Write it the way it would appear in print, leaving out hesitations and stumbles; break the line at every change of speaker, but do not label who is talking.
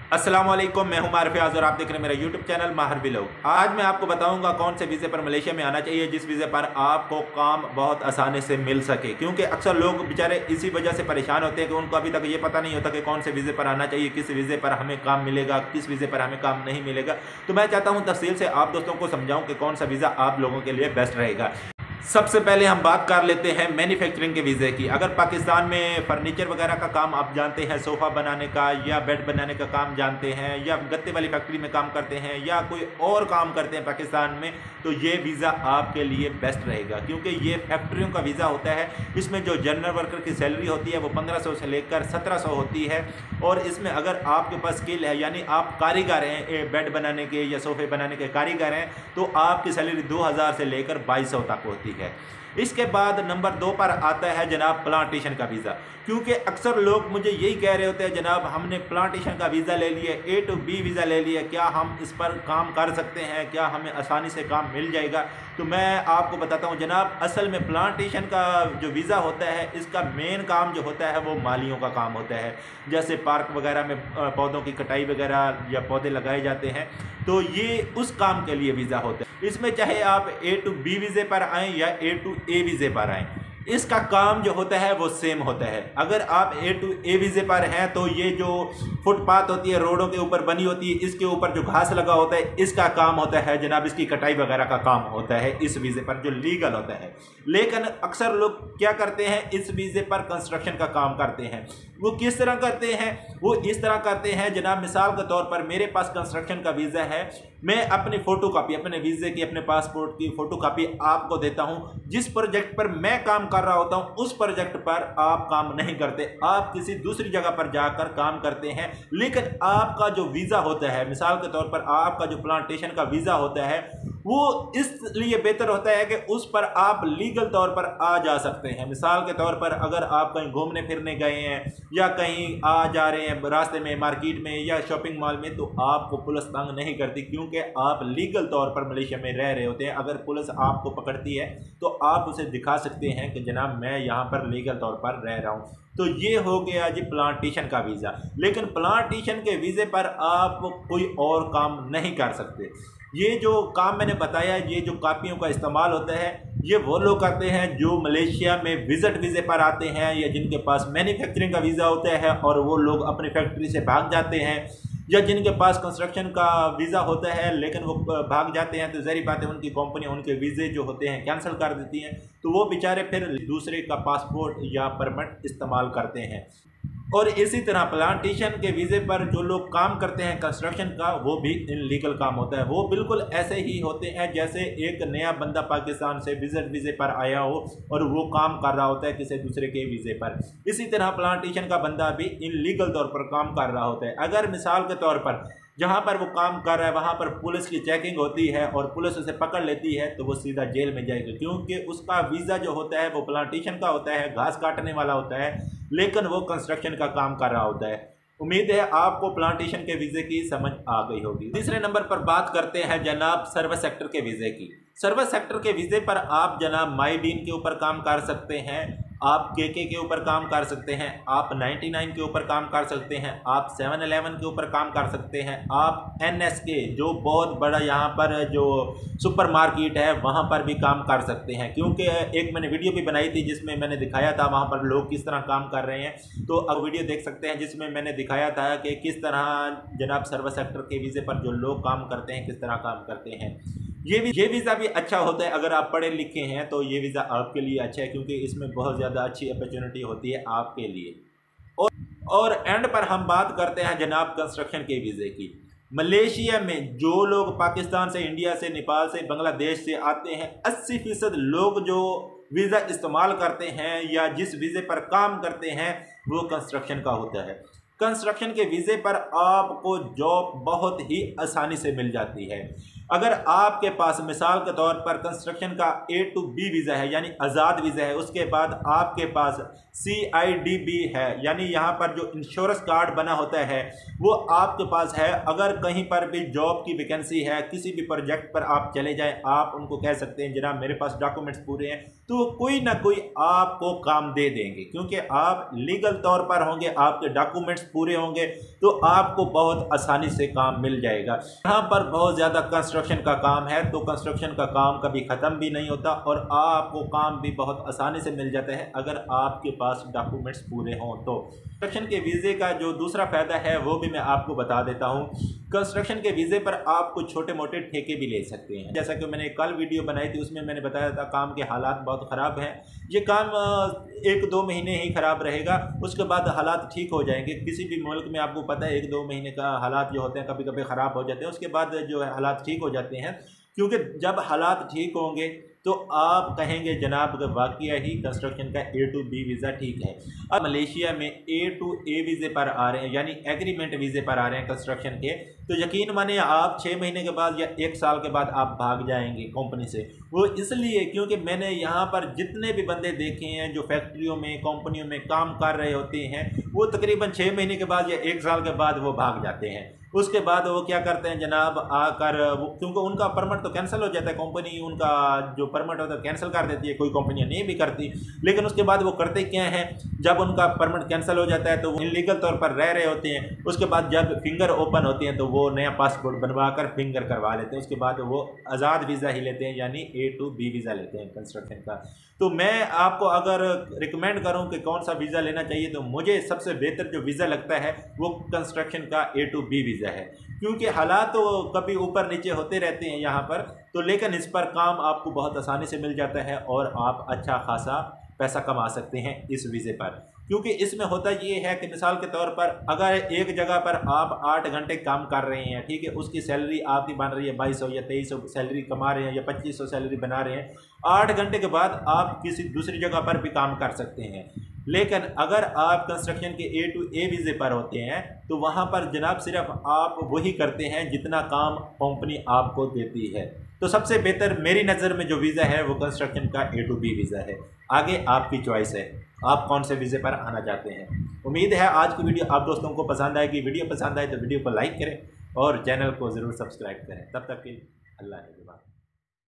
अस्सलाम वालेकुम, मैं हूं मारिफ रियाज और आप देख रहे हैं मेरा यूट्यूब चैनल माहिर व्लॉग। आज मैं आपको बताऊंगा कौन से वीज़े पर मलेशिया में आना चाहिए जिस वीज़े पर आपको काम बहुत आसानी से मिल सके, क्योंकि अक्सर लोग बेचारे इसी वजह से परेशान होते हैं कि उनको अभी तक ये पता नहीं होता कि कौन से वीज़े पर आना चाहिए, किस वीज़े पर हमें काम मिलेगा, किस वीज़े पर हमें काम नहीं मिलेगा। तो मैं चाहता हूँ तफसील से आप दोस्तों को समझाऊँ कि कौन सा वीज़ा आप लोगों के लिए बेस्ट रहेगा। सबसे पहले हम बात कर लेते हैं मैन्युफैक्चरिंग के वीज़े की। अगर पाकिस्तान में फर्नीचर वगैरह का काम आप जानते हैं, सोफ़ा बनाने का या बेड बनाने का काम जानते हैं, या गत्ते वाली फैक्ट्री में काम करते हैं, या कोई और काम करते हैं पाकिस्तान में, तो ये वीज़ा आपके लिए बेस्ट रहेगा, क्योंकि ये फैक्ट्रियों का वीज़ा होता है। इसमें जो जनरल वर्कर की सैलरी होती है वो 1500 से लेकर 1700 होती है। और इसमें अगर आपके पास स्किल है, यानी आप कारीगर हैं, बेड बनाने के या सोफ़े बनाने के कारीगर हैं, तो आपकी सैलरी 2000 से लेकर 2200 तक होती है। इसके बाद नंबर 2 पर आता है जनाब प्लांटेशन का वीज़ा, क्योंकि अक्सर लोग मुझे यही कह रहे होते हैं जनाब हमने प्लांटेशन का वीज़ा ले लिया, A to B वीज़ा ले लिया, क्या हम इस पर काम कर सकते हैं, क्या हमें आसानी से काम मिल जाएगा। तो मैं आपको बताता हूँ जनाब, असल में प्लांटेशन का जो वीज़ा होता है इसका मेन काम जो होता है वो मालियों का काम होता है। जैसे पार्क वगैरह में पौधों की कटाई वगैरह या पौधे लगाए जाते हैं, तो ये उस काम के लिए वीज़ा होता है। इसमें चाहे आप A to B वीज़े पर आएँ या A to A वीज़े पर आएँ, इसका काम जो होता है वो सेम होता है। अगर आप A to A वीज़े पर हैं तो ये जो फुटपाथ होती है, रोडों के ऊपर बनी होती है, इसके ऊपर जो घास लगा होता है इसका काम होता है जनाब, इसकी कटाई वगैरह का काम होता है इस वीज़े पर, जो लीगल होता है। लेकिन अक्सर लोग क्या करते हैं, इस वीज़े पर कंस्ट्रक्शन का काम करते हैं। वो किस तरह करते हैं, वो इस तरह करते हैं जनाब, मिसाल के तौर पर मेरे पास कंस्ट्रक्शन का वीज़ा है, मैं अपनी फ़ोटोकॉपी, अपने वीज़े की, अपने पासपोर्ट की फ़ोटोकॉपी आपको देता हूँ। जिस प्रोजेक्ट पर मैं काम कर रहा होता हूँ उस प्रोजेक्ट पर आप काम नहीं करते, आप किसी दूसरी जगह पर जाकर काम करते हैं। लेकिन आपका जो वीज़ा होता है, मिसाल के तौर पर आपका जो प्लांटेशन का वीज़ा होता है, वो इसलिए बेहतर होता है कि उस पर आप लीगल तौर पर आ जा सकते हैं। मिसाल के तौर पर अगर आप कहीं घूमने फिरने गए हैं या कहीं आ जा रहे हैं रास्ते में, मार्केट में या शॉपिंग मॉल में, तो आपको पुलिस तंग नहीं करती, क्योंकि आप लीगल तौर पर मलेशिया में रह रहे होते हैं। अगर पुलिस आपको पकड़ती है तो आप उसे दिखा सकते हैं कि जनाब मैं यहाँ पर लीगल तौर पर रह रहा हूँ। तो ये हो गया जी प्लांटेशन का वीज़ा। लेकिन प्लांटेशन के वीज़े पर आप कोई और काम नहीं कर सकते। ये जो काम मैंने बताया, ये जो कापियों का इस्तेमाल होता है, ये वो लोग करते हैं जो मलेशिया में विज़िट वीज़े पर आते हैं या जिनके पास मैन्युफैक्चरिंग का वीज़ा होता है और वो लोग अपनी फैक्ट्री से भाग जाते हैं, या जिनके पास कंस्ट्रक्शन का वीज़ा होता है लेकिन वो भाग जाते हैं, तो ज़ाहिर बात है उनकी कंपनी उनके वीज़े जो होते हैं कैंसिल कर देती हैं, तो वो बेचारे फिर दूसरे का पासपोर्ट या परमिट इस्तेमाल करते हैं। और इसी तरह प्लांटेशन के वीज़े पर जो लोग काम करते हैं कंस्ट्रक्शन का, वो भी इनलीगल काम होता है। वो बिल्कुल ऐसे ही होते हैं जैसे एक नया बंदा पाकिस्तान से विजिट वीज़े पर आया हो और वो काम कर रहा होता है किसी दूसरे के वीज़े पर। इसी तरह प्लांटेशन का बंदा भी इनलीगल तौर पर काम कर रहा होता है। अगर मिसाल के तौर पर जहाँ पर वो काम कर रहा है वहाँ पर पुलिस की चेकिंग होती है और पुलिस उसे पकड़ लेती है, तो वो सीधा जेल में जाएगा, क्योंकि उसका वीज़ा जो होता है वो प्लांटेशन का होता है, घास काटने वाला होता है, लेकिन वो कंस्ट्रक्शन का काम कर रहा होता है। उम्मीद है आपको प्लांटेशन के वीज़े की समझ आ गई होगी। तीसरे नंबर पर बात करते हैं जनाब सर्विस सेक्टर के वीज़े की। सर्विस सेक्टर के वीज़े पर आप जनाब माईडीन के ऊपर काम कर सकते हैं, आप केके के ऊपर काम कर सकते हैं, आप 99 के ऊपर काम कर सकते हैं, आप 7-Eleven के ऊपर काम कर सकते हैं, आप NSK जो बहुत बड़ा यहाँ पर जो सुपर मार्केट है वहाँ पर भी काम कर सकते हैं। क्योंकि एक मैंने वीडियो भी बनाई थी जिसमें मैंने दिखाया था वहाँ पर लोग किस तरह काम कर रहे हैं, तो अब वीडियो देख सकते हैं जिसमें मैंने दिखाया था कि किस तरह जनाब सर्विस सेक्टर के वीज़े पर जो लोग काम करते हैं किस तरह काम करते हैं। ये वीज़ा भी अच्छा होता है, अगर आप पढ़े लिखे हैं तो ये वीज़ा आपके लिए अच्छा है, क्योंकि इसमें बहुत ज़्यादा अच्छी अपॉर्चुनिटी होती है आपके लिए। और एंड पर हम बात करते हैं जनाब कंस्ट्रक्शन के वीज़े की। मलेशिया में जो लोग पाकिस्तान से, इंडिया से, नेपाल से, बांग्लादेश से आते हैं, 80% लोग जो वीज़ा इस्तेमाल करते हैं या जिस वीज़े पर काम करते हैं वो कंस्ट्रक्शन का होता है। कंस्ट्रक्शन के वीज़े पर आपको जॉब बहुत ही आसानी से मिल जाती है। अगर आपके पास मिसाल के तौर पर कंस्ट्रक्शन का A to B वीज़ा है यानी आज़ाद वीज़ा है, उसके बाद आपके पास CIDB है यानी यहाँ पर जो इंश्योरेंस कार्ड बना होता है वो आपके पास है, अगर कहीं पर भी जॉब की वैकेंसी है, किसी भी प्रोजेक्ट पर आप चले जाएं, आप उनको कह सकते हैं जनाब मेरे पास डॉक्यूमेंट्स पूरे हैं, तो कोई ना कोई आपको काम दे देंगे क्योंकि आप लीगल तौर पर होंगे, आपके डॉक्यूमेंट्स पूरे होंगे, तो आपको बहुत आसानी से काम मिल जाएगा। यहाँ पर बहुत ज़्यादा कंस्ट्रक्शन का काम है, तो कंस्ट्रक्शन का काम कभी ख़त्म भी नहीं होता और आपको काम भी बहुत आसानी से मिल जाता है अगर आपके पास डॉक्यूमेंट्स पूरे हों। तो कंस्ट्रक्शन के वीज़े का जो दूसरा फ़ायदा है वो भी मैं आपको बता देता हूँ। कंस्ट्रक्शन के वीज़े पर आप कुछ छोटे मोटे ठेके भी ले सकते हैं, जैसा कि मैंने कल वीडियो बनाई थी उसमें मैंने बताया था काम के हालात बहुत ख़राब हैं, ये काम 1-2 महीने ही ख़राब रहेगा, उसके बाद हालात ठीक हो जाएंगे। किसी भी मुल्क में आपको पता है 1-2 महीने का हालात जो होते हैं कभी कभी ख़राब हो जाते हैं, उसके बाद जो है हालात ठीक हो जाते हैं, क्योंकि जब हालात ठीक होंगे तो आप कहेंगे जनाब कि वाकई ही कंस्ट्रक्शन का A to B वीज़ा ठीक है। अब मलेशिया में A to A वीज़े पर आ रहे हैं यानी एग्रीमेंट वीज़े पर आ रहे हैं कंस्ट्रक्शन के, तो यकीन माने आप 6 महीने के बाद या 1 साल के बाद आप भाग जाएंगे कंपनी से। वो इसलिए क्योंकि मैंने यहाँ पर जितने भी बंदे देखे हैं जो फैक्ट्रियों में कंपनियों में काम कर रहे होते हैं, वो तकरीबन 6 महीने के बाद या 1 साल के बाद वो भाग जाते हैं। उसके बाद वो क्या करते हैं जनाब आकर, क्योंकि उनका परमिट तो कैंसिल हो जाता है, कंपनी उनका जो परमिट होता है कैंसिल कर देती है, कोई कंपनियां नहीं भी करती, लेकिन उसके बाद वो करते क्या हैं, जब उनका परमिट कैंसिल हो जाता है तो वो इलीगल तौर पर रह रहे होते हैं, उसके बाद जब फिंगर ओपन होती हैं तो वो नया पासपोर्ट बनवा कर फिंगर करवा लेते हैं, उसके बाद वो आज़ाद वीज़ा ही लेते हैं यानी A to B वीज़ा लेते हैं कंस्ट्रक्शन का। तो मैं आपको अगर रिकमेंड करूं कि कौन सा वीज़ा लेना चाहिए, तो मुझे सबसे बेहतर जो वीज़ा लगता है वो कंस्ट्रक्शन का A to B वीज़ा है, क्योंकि हालात तो कभी ऊपर नीचे होते रहते हैं यहाँ पर, तो लेकिन इस पर काम आपको बहुत आसानी से मिल जाता है और आप अच्छा खासा पैसा कमा सकते हैं इस वीज़े पर। क्योंकि इसमें होता ये है कि मिसाल के तौर पर अगर एक जगह पर आप 8 घंटे काम कर रहे हैं, ठीक है, उसकी सैलरी आपकी बन रही है 2200 या 2300 सैलरी कमा रहे हैं या 2500 सैलरी बना रहे हैं, 8 घंटे के बाद आप किसी दूसरी जगह पर भी काम कर सकते हैं। लेकिन अगर आप कंस्ट्रक्शन के A to A वीज़े पर होते हैं तो वहाँ पर जनाब सिर्फ आप वही करते हैं जितना काम कंपनी आपको देती है। तो सबसे बेहतर मेरी नज़र में जो वीज़ा है वो कंस्ट्रक्शन का A to B वीज़ा है। आगे आपकी चॉइस है, आप कौन से वीज़े पर आना चाहते हैं। उम्मीद है आज की वीडियो आप दोस्तों को पसंद आएगी। वीडियो पसंद आए तो वीडियो को लाइक करें और चैनल को ज़रूर सब्सक्राइब करें। तब तक के अल्लाह के बाद।